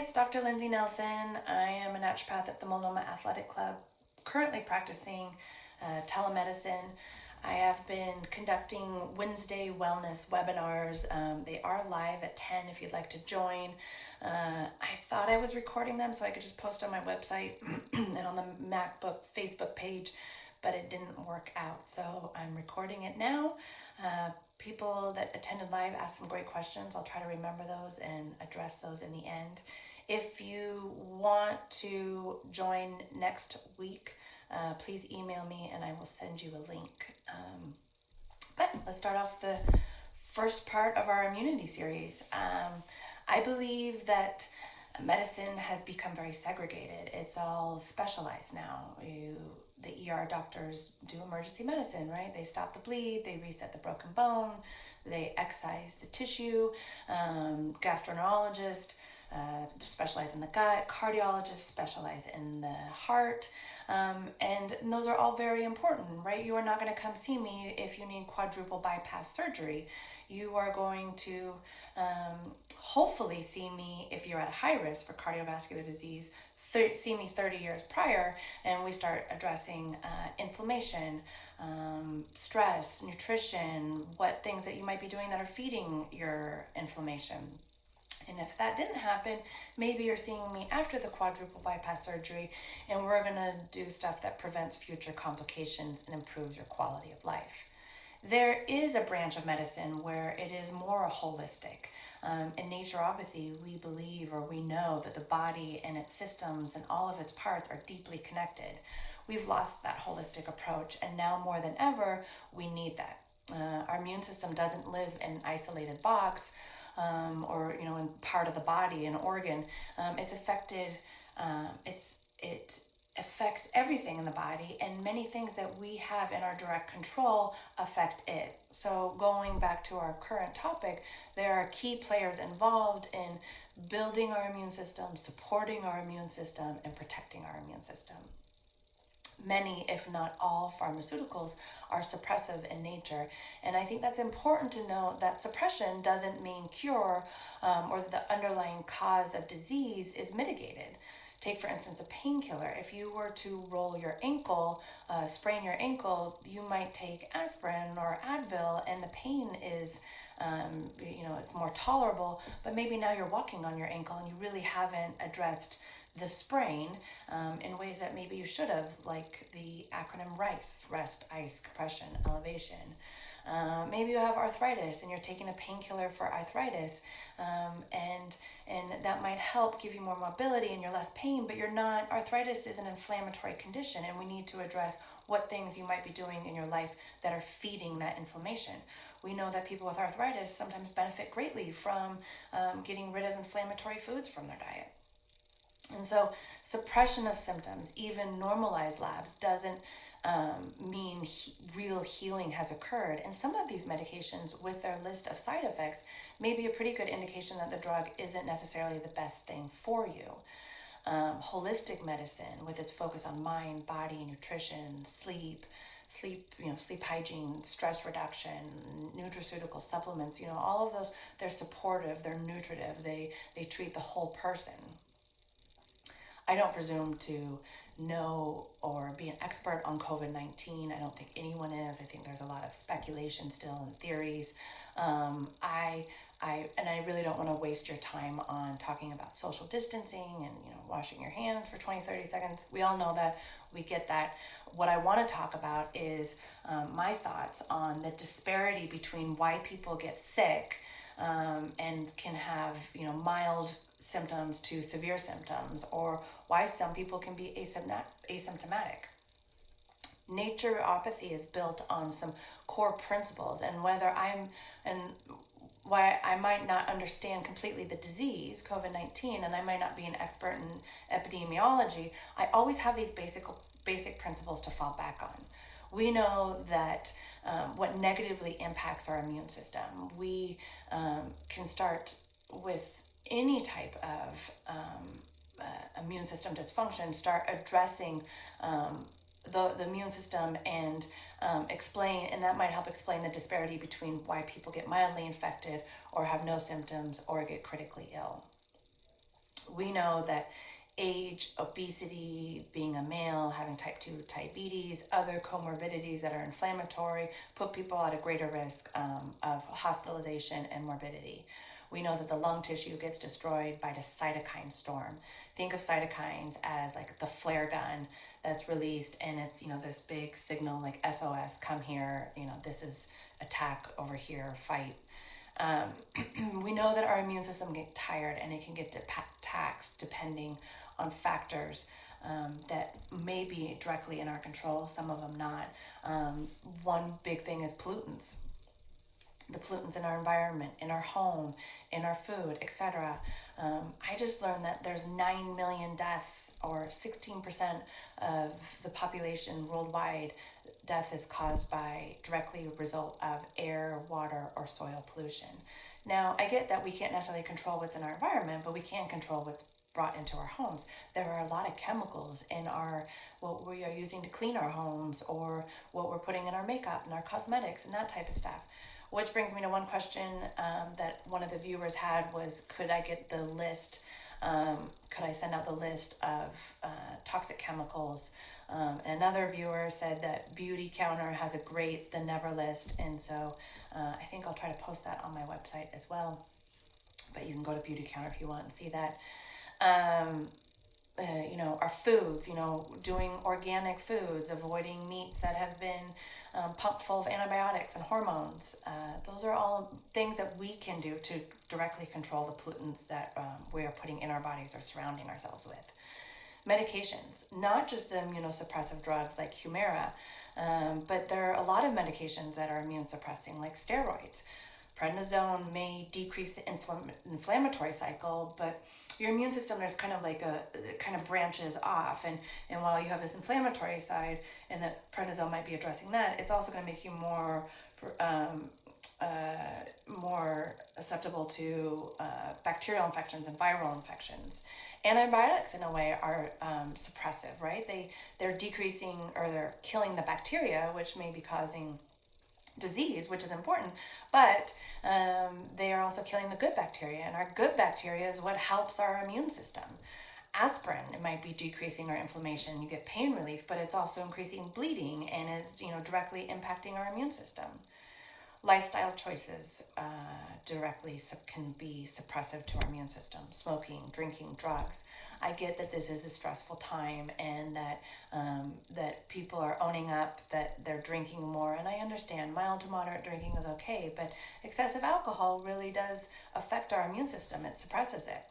it's Dr. Lindsay Nelson. I am a naturopath at the Multnomah Athletic Club, currently practicing telemedicine. I have been conducting Wednesday wellness webinars. They are live at 10 if you'd like to join. I thought I was recording them so I could just post on my website and on the MacBook Facebook page, but it didn't work out. So I'm recording it now. People that attended live asked some great questions. I'll try to remember those and address those in the end. If you want to join next week, please email me and I will send you a link. But let's start off the first part of our immunity series. I believe that medicine has become very segregated. It's all specialized now. The ER doctors do emergency medicine, right? They stop the bleed, they reset the broken bone, they excise the tissue. Gastroenterologist specialize in the gut, cardiologists specialize in the heart. And those are all very important, right? You are not going to come see me if you need quadruple bypass surgery. You are going to hopefully see me if you're at a high risk for cardiovascular disease, see me 30 years prior, and we start addressing inflammation, stress, nutrition, what things that you might be doing that are feeding your inflammation. And if that didn't happen, maybe you're seeing me after the quadruple bypass surgery, and we're going to do stuff that prevents future complications and improves your quality of life. There is a branch of medicine where it is more holistic. In naturopathy, we believe or we know that the body and its systems and all of its parts are deeply connected. We've lost that holistic approach, and now more than ever, we need that. Our immune system doesn't live in an isolated box or in part of the body, an organ. It's affected. It affects everything in the body, and many things that we have in our direct control affect it. So going back to our current topic, there are key players involved in building our immune system, supporting our immune system, and protecting our immune system. Many, if not all, pharmaceuticals are suppressive in nature. And I think that's important to note that suppression doesn't mean cure or that the underlying cause of disease is mitigated. Take, for instance, a painkiller. If you were to roll your ankle, sprain your ankle, you might take aspirin or Advil, and the pain is, it's more tolerable, but maybe now you're walking on your ankle and you really haven't addressed the sprain in ways that maybe you should have, like the acronym RICE, rest, ice, compression, elevation. Maybe you have arthritis and you're taking a painkiller for arthritis, and that might help give you more mobility and you're less pain, but arthritis is an inflammatory condition, and we need to address what things you might be doing in your life that are feeding that inflammation. We know that people with arthritis sometimes benefit greatly from getting rid of inflammatory foods from their diet. And so suppression of symptoms, even normalized labs, doesn't mean real healing has occurred. And some of these medications, with their list of side effects, may be a pretty good indication that the drug isn't necessarily the best thing for you. Holistic medicine, with its focus on mind, body, nutrition, sleep hygiene, stress reduction, nutraceutical supplements, all of those, they're supportive, they're nutritive, they treat the whole person. I don't presume to know or be an expert on COVID-19. I don't think anyone is. I think there's a lot of speculation still and theories. I really don't want to waste your time on talking about social distancing and washing your hands for 20-30 seconds. We all know that. We get that. What I want to talk about is my thoughts on the disparity between why people get sick and can have mild symptoms to severe symptoms, or why some people can be asymptomatic. Naturopathy is built on some core principles, and why I might not understand completely the disease, COVID-19, and I might not be an expert in epidemiology, I always have these basic principles to fall back on. We know that what negatively impacts our immune system. We can start with any type of immune system dysfunction, start addressing the immune system and explain, and that might help explain the disparity between why people get mildly infected or have no symptoms or get critically ill. We know that age, obesity, being a male, having type 2 diabetes, other comorbidities that are inflammatory put people at a greater risk of hospitalization and morbidity. We know that the lung tissue gets destroyed by the cytokine storm. Think of cytokines as like the flare gun that's released, and it's, this big signal like SOS, come here, this is attack over here, fight. We know that our immune system gets tired and it can get taxed depending on factors that may be directly in our control, some of them not. One big thing is pollutants. The pollutants in our environment, in our home, in our food, etc. I just learned that there's 9 million deaths, or 16% of the population worldwide. Death is caused by directly a result of air, water, or soil pollution. Now, I get that we can't necessarily control what's in our environment, but we can control what's brought into our homes. There are a lot of chemicals in what we are using to clean our homes, or what we're putting in our makeup and our cosmetics and that type of stuff. Which brings me to one question that one of the viewers had was, could I get the list? Could I send out the list of toxic chemicals? And another viewer said that Beautycounter has a great The Never list. And so I think I'll try to post that on my website as well. But you can go to Beautycounter if you want and see that. Our foods, doing organic foods, avoiding meats that have been pumped full of antibiotics and hormones. Those are all things that we can do to directly control the pollutants that we are putting in our bodies or surrounding ourselves with. Medications, not just the immunosuppressive drugs like Humira, but there are a lot of medications that are immune suppressing, like steroids. Prednisone may decrease the inflammatory cycle, but your immune system, there's kind of like it kind of branches off. And while you have this inflammatory side, and that prednisone might be addressing that, it's also going to make you more susceptible to bacterial infections and viral infections. Antibiotics, in a way, are suppressive, right? They're decreasing, or they're killing the bacteria, which may be causing disease, which is important, but they are also killing the good bacteria, and our good bacteria is what helps our immune system. Aspirin, it might be decreasing our inflammation, you get pain relief, but it's also increasing bleeding, and it's directly impacting our immune system. Lifestyle choices directly can be suppressive to our immune system. Smoking, drinking, drugs. I get that this is a stressful time, and that people are owning up that they're drinking more, and I understand mild to moderate drinking is okay, but excessive alcohol really does affect our immune system. It suppresses it.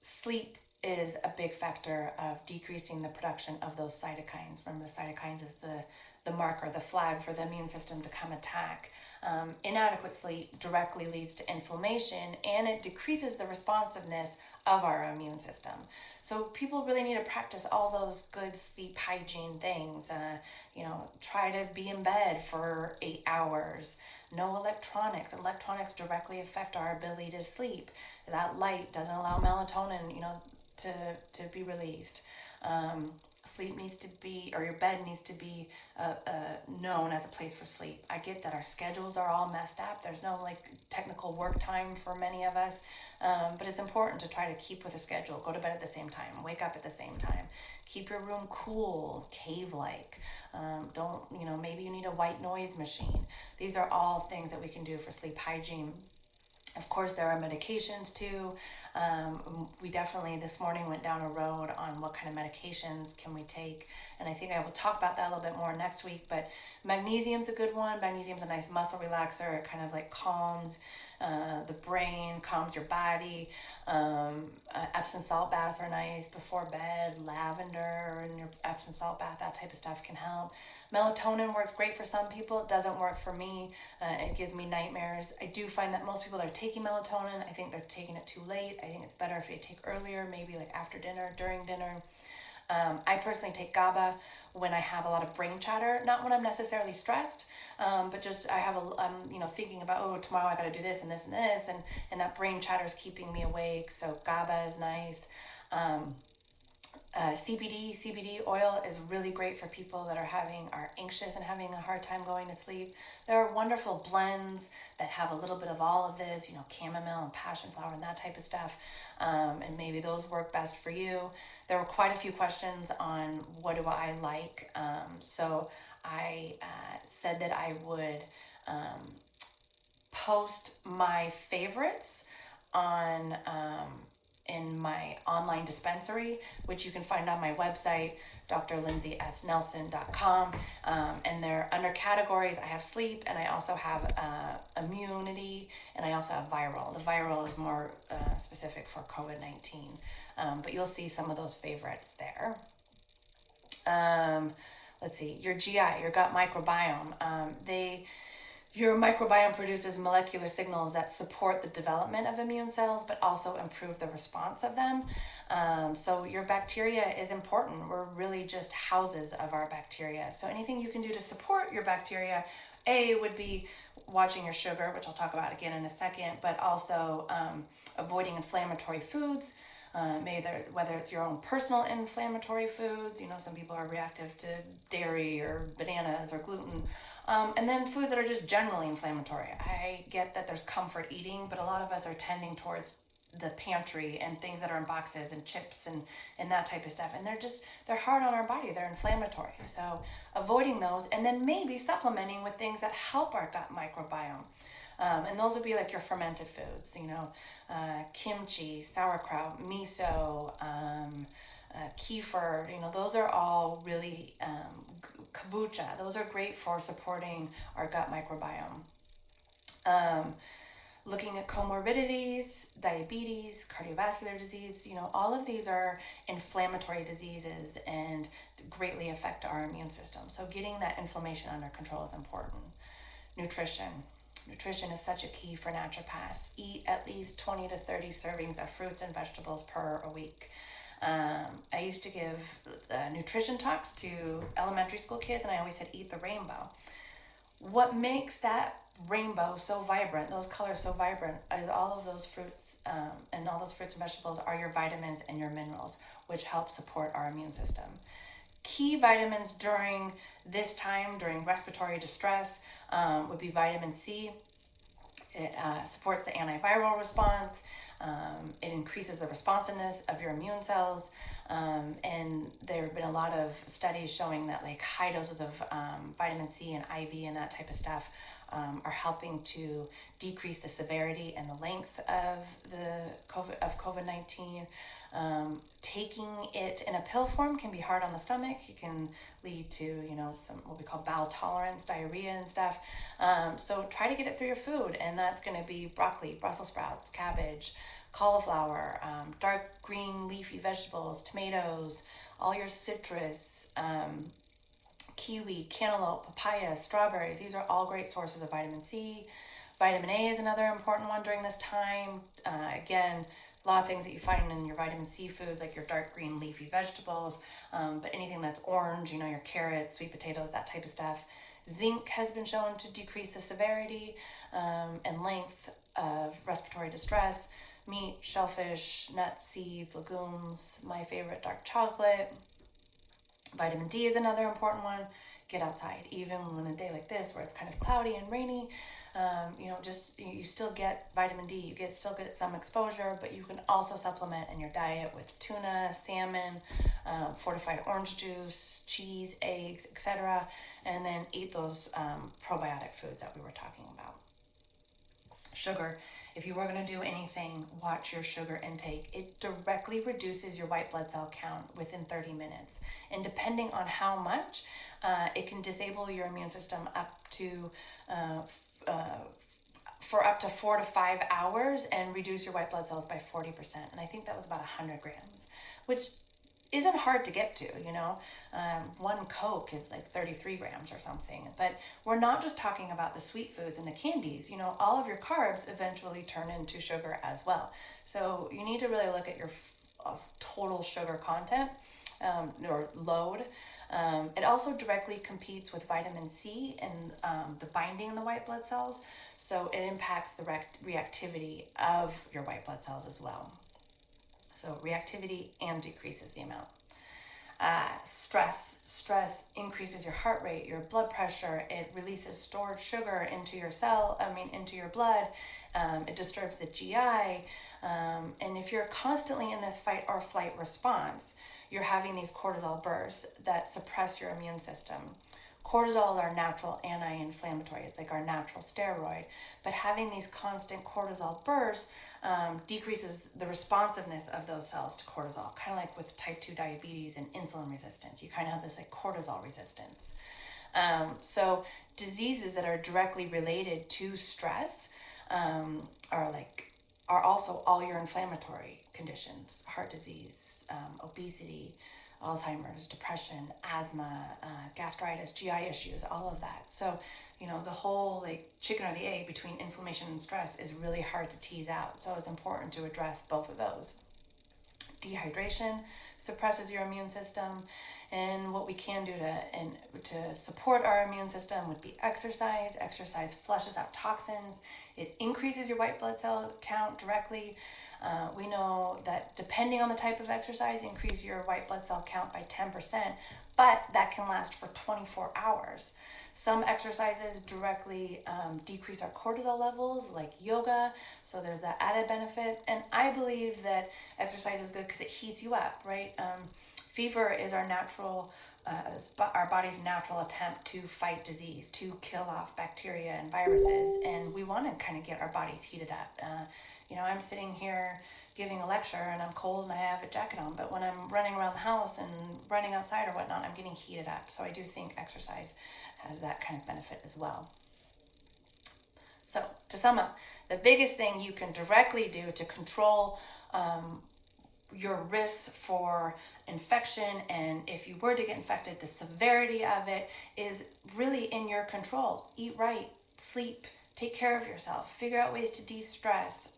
Sleep is a big factor of decreasing the production of those cytokines. Remember, the cytokines is the marker, the flag for the immune system to come attack. Inadequate sleep directly leads to inflammation, and it decreases the responsiveness of our immune system. So people really need to practice all those good sleep hygiene things. Try to be in bed for 8 hours. No electronics. Electronics directly affect our ability to sleep. That light doesn't allow melatonin, to be released. Sleep needs to be, or your bed needs to be known as a place for sleep. I get that our schedules are all messed up. There's no technical work time for many of us, but it's important to try to keep with a schedule. Go to bed at the same time, wake up at the same time. Keep your room cool, cave-like. Maybe you need a white noise machine. These are all things that we can do for sleep hygiene. Of course, there are medications too. We definitely this morning went down a road on what kind of medications can we take, and I think I will talk about that a little bit more next week. But magnesium's a good one. Magnesium's a nice muscle relaxer. It kind of calms the brain, calms your body. Epsom salt baths are nice before bed. Lavender in your Epsom salt bath, that type of stuff can help. Melatonin works great for some people. It doesn't work for me. It gives me nightmares. I do find that most people that are taking melatonin, I think they're taking it too late. I think it's better if you take earlier, maybe after dinner, during dinner. I personally take GABA when I have a lot of brain chatter, not when I'm necessarily stressed, but just I'm thinking about, tomorrow I got to do this and this and this, and that brain chatter is keeping me awake. So GABA is nice. CBD oil is really great for people that are anxious and having a hard time going to sleep. There are wonderful blends that have a little bit of all of this, chamomile and passion flower and that type of stuff. And maybe those work best for you. There were quite a few questions on what do I like. So I said that I would post my favorites on in my online dispensary, which you can find on my website, drlindsaysnelson.com. And they're under categories. I have sleep, and I also have immunity, and I also have viral. The viral is more specific for COVID-19, but you'll see some of those favorites there. Let's see, your GI, your gut microbiome. Your microbiome produces molecular signals that support the development of immune cells, but also improve the response of them. So your bacteria is important. We're really just houses of our bacteria. So anything you can do to support your bacteria, would be watching your sugar, which I'll talk about again in a second, but also avoiding inflammatory foods. Whether it's your own personal inflammatory foods, some people are reactive to dairy or bananas or gluten, and then foods that are just generally inflammatory. I get that there's comfort eating, but a lot of us are tending towards the pantry and things that are in boxes and chips and that type of stuff, and they're hard on our body. They're inflammatory, so avoiding those, and then maybe supplementing with things that help our gut microbiome. And those would be like your fermented foods, kimchi, sauerkraut, miso, kefir, those are all really, kombucha. Those are great for supporting our gut microbiome. Looking at comorbidities, diabetes, cardiovascular disease, all of these are inflammatory diseases and greatly affect our immune system. So getting that inflammation under control is important. Nutrition is such a key for naturopaths. Eat at least 20 to 30 servings of fruits and vegetables per a week. I used to give nutrition talks to elementary school kids, and I always said, eat the rainbow. What makes that rainbow so vibrant, those colors so vibrant, is all of those fruits and all those fruits and vegetables are your vitamins and your minerals, which help support our immune system. Key vitamins during this time, during respiratory distress, would be vitamin C. It supports the antiviral response. It increases the responsiveness of your immune cells. And there have been a lot of studies showing that like high doses of vitamin C and IV and that type of stuff are helping to decrease the severity and the length of COVID-19. Taking it in a pill form can be hard on the stomach. It can lead to, some what we call bowel tolerance, diarrhea and stuff. So try to get it through your food, and that's going to be broccoli, Brussels sprouts, cabbage, cauliflower, dark green leafy vegetables, tomatoes, all your citrus, kiwi, cantaloupe, papaya, strawberries. These are all great sources of vitamin C. Vitamin A is another important one during this time. Again, a lot of things that you find in your vitamin C foods, like your dark green leafy vegetables, but anything that's orange, your carrots, sweet potatoes, that type of stuff. Zinc has been shown to decrease the severity and length of respiratory distress. Meat, shellfish, nuts, seeds, legumes, my favorite, dark chocolate. Vitamin D is another important one. Get outside, even on a day like this where it's kind of cloudy and rainy. You still get vitamin D. You still get some exposure, but you can also supplement in your diet with tuna, salmon, fortified orange juice, cheese, eggs, etc. And then eat those probiotic foods that we were talking about. Sugar. If you were going to do anything, watch your sugar intake. It directly reduces your white blood cell count within 30 minutes. And depending on how much, it can disable your immune system for up to 4 to 5 hours and reduce your white blood cells by 40%. And I think that was about 100 grams, which isn't hard to get to, one Coke is like 33 grams or something. But we're not just talking about the sweet foods and the candies. All of your carbs eventually turn into sugar as well. So you need to really look at your total sugar content or load. It also directly competes with vitamin C and the binding in the white blood cells. So it impacts the reactivity of your white blood cells as well. So reactivity and decreases the amount. Stress increases your heart rate, your blood pressure. It releases stored sugar into into your blood. It disturbs the GI. And if you're constantly in this fight or flight response, you're having these cortisol bursts that suppress your immune system. Cortisol is our natural anti-inflammatory. It's like our natural steroid. But having these constant cortisol bursts decreases the responsiveness of those cells to cortisol, kind of like with type 2 diabetes and insulin resistance. You kind of have this like cortisol resistance. So diseases that are directly related to stress are also all your inflammatory conditions: heart disease, obesity, Alzheimer's, depression, asthma, gastritis, GI issues, all of that. So, the whole like chicken or the egg between inflammation and stress is really hard to tease out. So it's important to address both of those. Dehydration suppresses your immune system, and what we can do to support our immune system would be exercise. Exercise flushes out toxins. It increases your white blood cell count directly. We know that depending on the type of exercise, increase your white blood cell count by 10%, but that can last for 24 hours. Some exercises directly decrease our cortisol levels, like yoga, so there's that added benefit. And I believe that exercise is good because it heats you up, right? Fever is our body's natural attempt to fight disease, to kill off bacteria and viruses, and we want to kind of get our bodies heated up. I'm sitting here giving a lecture and I'm cold and I have a jacket on, but when I'm running around the house and running outside or whatnot, I'm getting heated up. So I do think exercise has that kind of benefit as well. So to sum up, the biggest thing you can directly do to control your risks for infection, and if you were to get infected, the severity of it is really in your control. Eat right, sleep, take care of yourself, figure out ways to de-stress,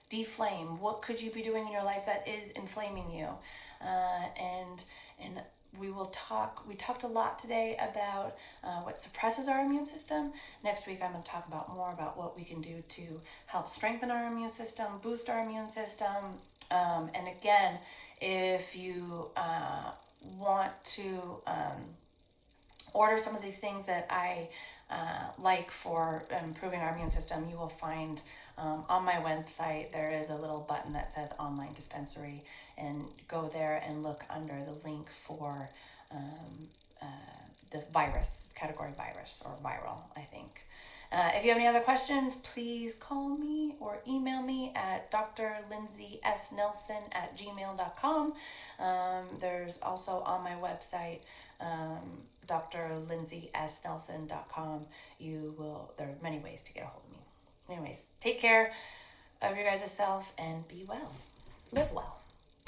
deflame. What could you be doing in your life that is inflaming you? And we talked a lot today about what suppresses our immune system. Next week, I'm going to talk more about what we can do to help strengthen our immune system, boost our immune system. And again, if you want to order some of these things that I like for improving our immune system, you will find on my website there is a little button that says online dispensary, and go there and look under the link for the virus category, virus or viral, I think. If you have any other questions, please call me or email me at drlindsaysnelson@gmail.com. There's also on my website, drlindsaysnelson.com. There are many ways to get a hold of me. Anyways, take care of your guys' self and be well. Live well.